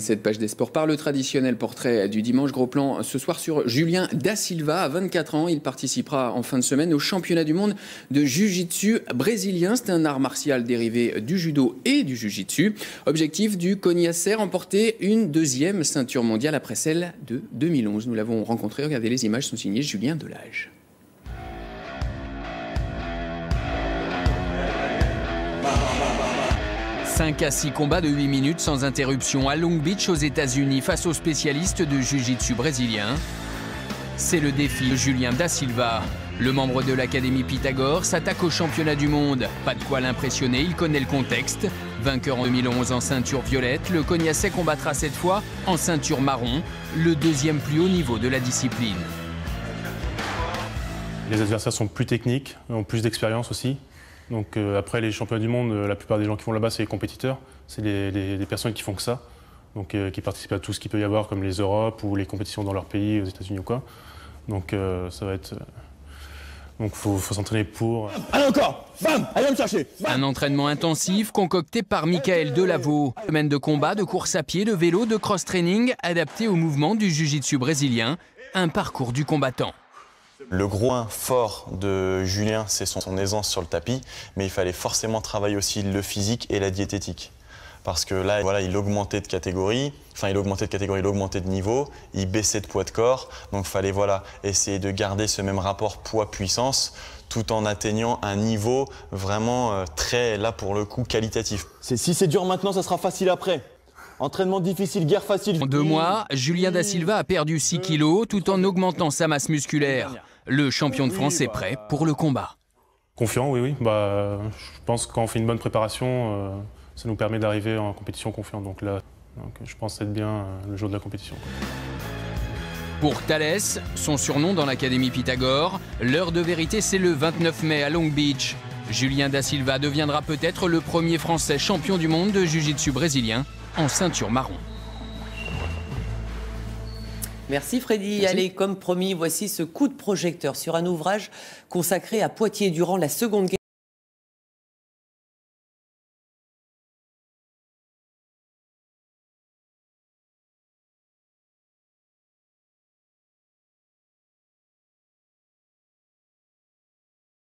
Cette page des sports par le traditionnel portrait du dimanche. Gros plan ce soir sur Julien Da Silva. À 24 ans, il participera en fin de semaine au championnat du monde de jiu-jitsu brésilien. C'est un art martial dérivé du judo et du jiu-jitsu. Objectif du Cognaçais, remporter une deuxième ceinture mondiale après celle de 2011. Nous l'avons rencontré. Regardez, les images sont signées Julien Delage. Cinq à 6 combats de 8 minutes sans interruption à Long Beach aux États-Unis face aux spécialistes de jiu-jitsu brésilien. C'est le défi de Julien Da Silva. Le membre de l'Académie Pythagore s'attaque au championnat du monde. Pas de quoi l'impressionner, il connaît le contexte. Vainqueur en 2011 en ceinture violette, le Cognaçais combattra cette fois en ceinture marron, le deuxième plus haut niveau de la discipline. Les adversaires sont plus techniques, ont plus d'expérience aussi. Donc après les championnats du monde, la plupart des gens qui vont là-bas, c'est les compétiteurs. C'est les personnes qui font que ça. Donc qui participent à tout ce qu'il peut y avoir, comme les Europes ou les compétitions dans leur pays, aux États-Unis ou quoi. Donc ça va être... Donc faut s'entraîner pour... Allez encore, bam, allez me chercher. Un entraînement intensif concocté par Michael Delaveau. Semaine de combat, de course à pied, de vélo, de cross-training, adapté au mouvement du jiu-jitsu brésilien. Un parcours du combattant. Le gros point fort de Julien, c'est son aisance sur le tapis, mais il fallait forcément travailler aussi le physique et la diététique. Parce que là, voilà, il augmentait de catégorie, il augmentait de niveau, il baissait de poids de corps, donc il fallait essayer de garder ce même rapport poids-puissance tout en atteignant un niveau vraiment très, là pour le coup, qualitatif. Si c'est dur maintenant, ça sera facile après. Entraînement difficile, guerre facile. En 2 mois, Julien Da Silva a perdu 6 kilos tout en augmentant sa masse musculaire. Le champion de France est prêt pour le combat. Confiant, oui. Je pense que quand on fait une bonne préparation, ça nous permet d'arriver en compétition confiant. Donc je pense être bien le jour de la compétition. Pour Thalès, son surnom dans l'Académie Pythagore, l'heure de vérité, c'est le 29 mai à Long Beach. Julien Da Silva deviendra peut-être le premier Français champion du monde de jiu-jitsu brésilien en ceinture marron. Merci Freddy. Merci. Allez, comme promis, voici ce coup de projecteur sur un ouvrage consacré à Poitiers durant la Seconde Guerre.